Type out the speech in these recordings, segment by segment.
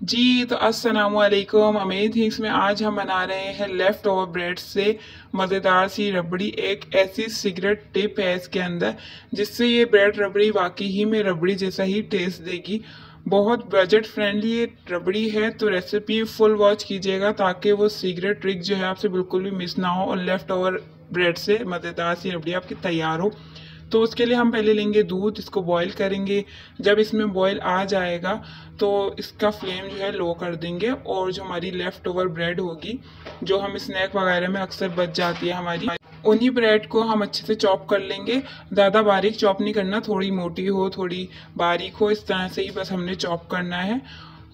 जी, तो अस्सलामुअलैकुम। Amaze things में आज हम बना रहे हैं लेफ़्ट ओवर ब्रेड से मज़ेदार सी रबड़ी। एक ऐसी सीक्रेट टिप है इसके अंदर जिससे ये ब्रेड रबड़ी वाकई ही में रबड़ी जैसा ही टेस्ट देगी। बहुत बजट फ्रेंडली ये रबड़ी है, तो रेसिपी फुल वॉच कीजिएगा ताकि वो सीक्रेट ट्रिक जो है आपसे बिल्कुल भी मिस ना हो और लेफ़्ट ओवर ब्रेड से मज़ेदार सी रबड़ी आपकी तैयार हो। तो उसके लिए हम पहले लेंगे दूध, इसको बॉईल करेंगे। जब इसमें बॉईल आ जाएगा तो इसका फ्लेम जो है लो कर देंगे और जो हमारी लेफ़्ट ओवर ब्रेड होगी, जो हम स्नैक वगैरह में अक्सर बच जाती है हमारी, उन्हीं ब्रेड को हम अच्छे से चॉप कर लेंगे। ज़्यादा बारीक चॉप नहीं करना, थोड़ी मोटी हो थोड़ी बारीक हो, इस तरह से ही बस हमने चॉप करना है।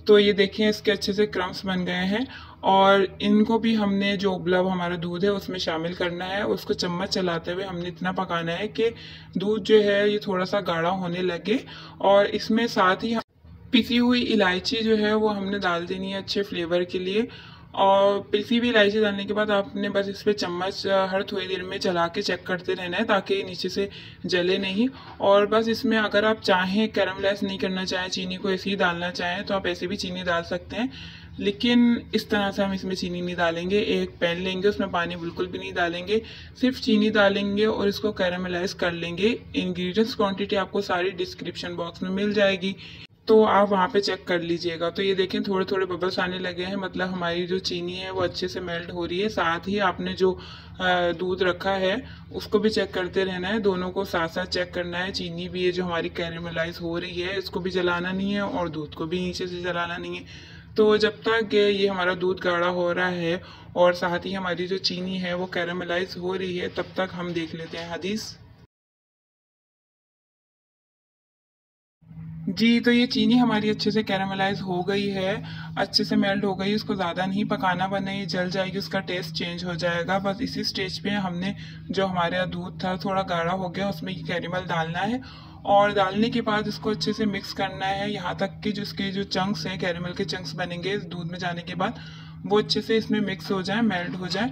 तो ये देखें इसके अच्छे से क्रम्स बन गए हैं और इनको भी हमने जो उबला हुआ हमारा दूध है उसमें शामिल करना है। उसको चम्मच चलाते हुए हमने इतना पकाना है कि दूध जो है ये थोड़ा सा गाढ़ा होने लगे। और इसमें साथ ही पिसी हुई इलायची जो है वो हमने डाल देनी है अच्छे फ्लेवर के लिए। और पिसी हुई इलायची डालने के बाद आपने बस इस पर चम्मच हर थोड़ी देर में चला के चेक करते रहना है ताकि ये नीचे से जले नहीं। और बस इसमें अगर आप चाहें कैरमलाइज नहीं करना चाहें, चीनी को ऐसे ही डालना चाहें तो आप ऐसे भी चीनी डाल सकते हैं, लेकिन इस तरह से हम इसमें चीनी नहीं डालेंगे। एक पैन लेंगे, उसमें पानी बिल्कुल भी नहीं डालेंगे, सिर्फ चीनी डालेंगे और इसको कैरमलाइज कर लेंगे। इंग्रेडिएंट्स क्वांटिटी आपको सारी डिस्क्रिप्शन बॉक्स में मिल जाएगी, तो आप वहाँ पे चेक कर लीजिएगा। तो ये देखें थोड़े थोड़े बबल्स आने लगे हैं, मतलब हमारी जो चीनी है वो अच्छे से मेल्ट हो रही है। साथ ही आपने जो दूध रखा है उसको भी चेक करते रहना है, दोनों को साथ साथ चेक करना है। चीनी भी है जो हमारी कैरेमलाइज हो रही है, इसको भी जलाना नहीं है और दूध को भी नीचे से जलाना नहीं है। तो जब तक ये हमारा दूध गाढ़ा हो रहा है और साथ ही हमारी जो चीनी है वो कैरेमलाइज हो रही है, तब तक हम देख लेते हैं हदीस। जी, तो ये चीनी हमारी अच्छे से कैरामलाइज़ हो गई है, अच्छे से मेल्ट हो गई। इसको ज़्यादा नहीं पकाना, वरना ये जल जाएगी, उसका टेस्ट चेंज हो जाएगा। बस इसी स्टेज पे हमने जो हमारा दूध था थोड़ा गाढ़ा हो गया, उसमें ये कैरेमल डालना है और डालने के बाद इसको अच्छे से मिक्स करना है यहाँ तक कि जो इसके जो चंक्स हैं, कैरेमल के चंक्स बनेंगे इस दूध में जाने के बाद, वो अच्छे से इसमें मिक्स हो जाए, मेल्ट हो जाए।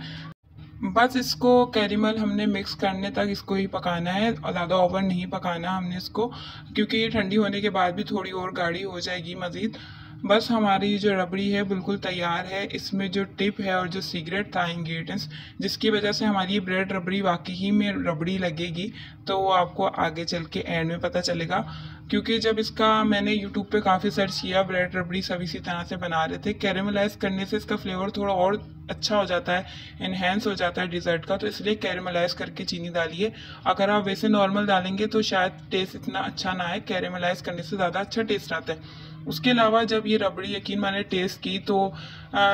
बस इसको कैरेमल हमने मिक्स करने तक इसको ही पकाना है और ज़्यादा ओवर नहीं पकाना हमने इसको, क्योंकि ये ठंडी होने के बाद भी थोड़ी और गाढ़ी हो जाएगी मज़ीद। बस हमारी जो रबड़ी है बिल्कुल तैयार है। इसमें जो टिप है और जो सीक्रेट था इंग्रेडिएंट्स जिसकी वजह से हमारी ये ब्रेड रबड़ी वाकई ही में रबड़ी लगेगी, तो वो आपको आगे चल के एंड में पता चलेगा। क्योंकि जब इसका मैंने यूट्यूब पे काफ़ी सर्च किया, ब्रेड रबड़ी सब इसी तरह से बना रहे थे। कैरेमलाइज करने से इसका फ्लेवर थोड़ा और अच्छा हो जाता है, इन्हेंस हो जाता है डिज़र्ट का, तो इसलिए कैरेमलाइज करके चीनी डालिए। अगर आप वैसे नॉर्मल डालेंगे तो शायद टेस्ट इतना अच्छा ना आए, कैरेमलाइज करने से ज़्यादा अच्छा टेस्ट आता है। उसके अलावा जब ये रबड़ी यकीन मैंने टेस्ट की तो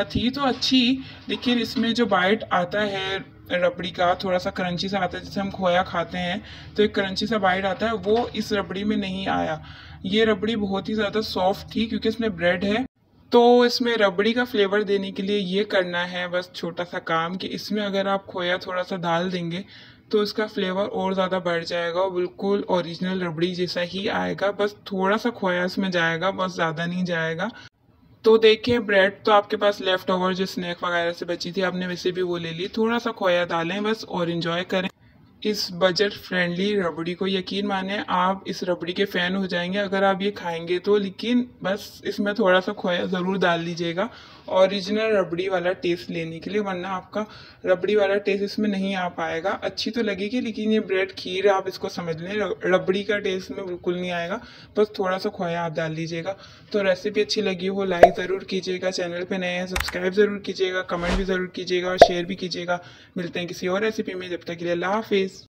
थी तो अच्छी, लेकिन इसमें जो बाइट आता है रबड़ी का थोड़ा सा क्रंची सा आता है, जैसे हम खोया खाते हैं तो एक क्रंची सा बाइट आता है, वो इस रबड़ी में नहीं आया। ये रबड़ी बहुत ही ज़्यादा सॉफ्ट थी क्योंकि इसमें ब्रेड है। तो इसमें रबड़ी का फ्लेवर देने के लिए ये करना है बस छोटा सा काम कि इसमें अगर आप खोया थोड़ा सा डाल देंगे तो इसका फ्लेवर और ज़्यादा बढ़ जाएगा और बिल्कुल ओरिजिनल रबड़ी जैसा ही आएगा। बस थोड़ा सा खोया इसमें जाएगा, बस ज़्यादा नहीं जाएगा। तो देखिए ब्रेड तो आपके पास लेफ्ट ओवर जो स्नैक वगैरह से बची थी आपने वैसे भी वो ले ली, थोड़ा सा खोया डालें बस और इन्जॉय करें इस बजट फ्रेंडली रबड़ी को। यकीन माने आप इस रबड़ी के फ़ैन हो जाएंगे अगर आप ये खाएंगे तो। लेकिन बस इसमें थोड़ा सा खोया ज़रूर डाल लीजिएगा ओरिजिनल रबड़ी वाला टेस्ट लेने के लिए, वरना आपका रबड़ी वाला टेस्ट इसमें नहीं आ पाएगा। अच्छी तो लगेगी लेकिन ये ब्रेड खीर आप इसको समझ लें, रबड़ी का टेस्ट में बिल्कुल नहीं आएगा। बस थोड़ा सा खोया आप डाल लीजिएगा। तो रेसिपी अच्छी लगी हो लाइक ज़रूर कीजिएगा, चैनल पे नए हैं सब्सक्राइब ज़रूर कीजिएगा, कमेंट भी ज़रूर कीजिएगा और शेयर भी कीजिएगा। मिलते हैं किसी और रेसिपी में, जब तक के लिए अल्लाह हाफिज़।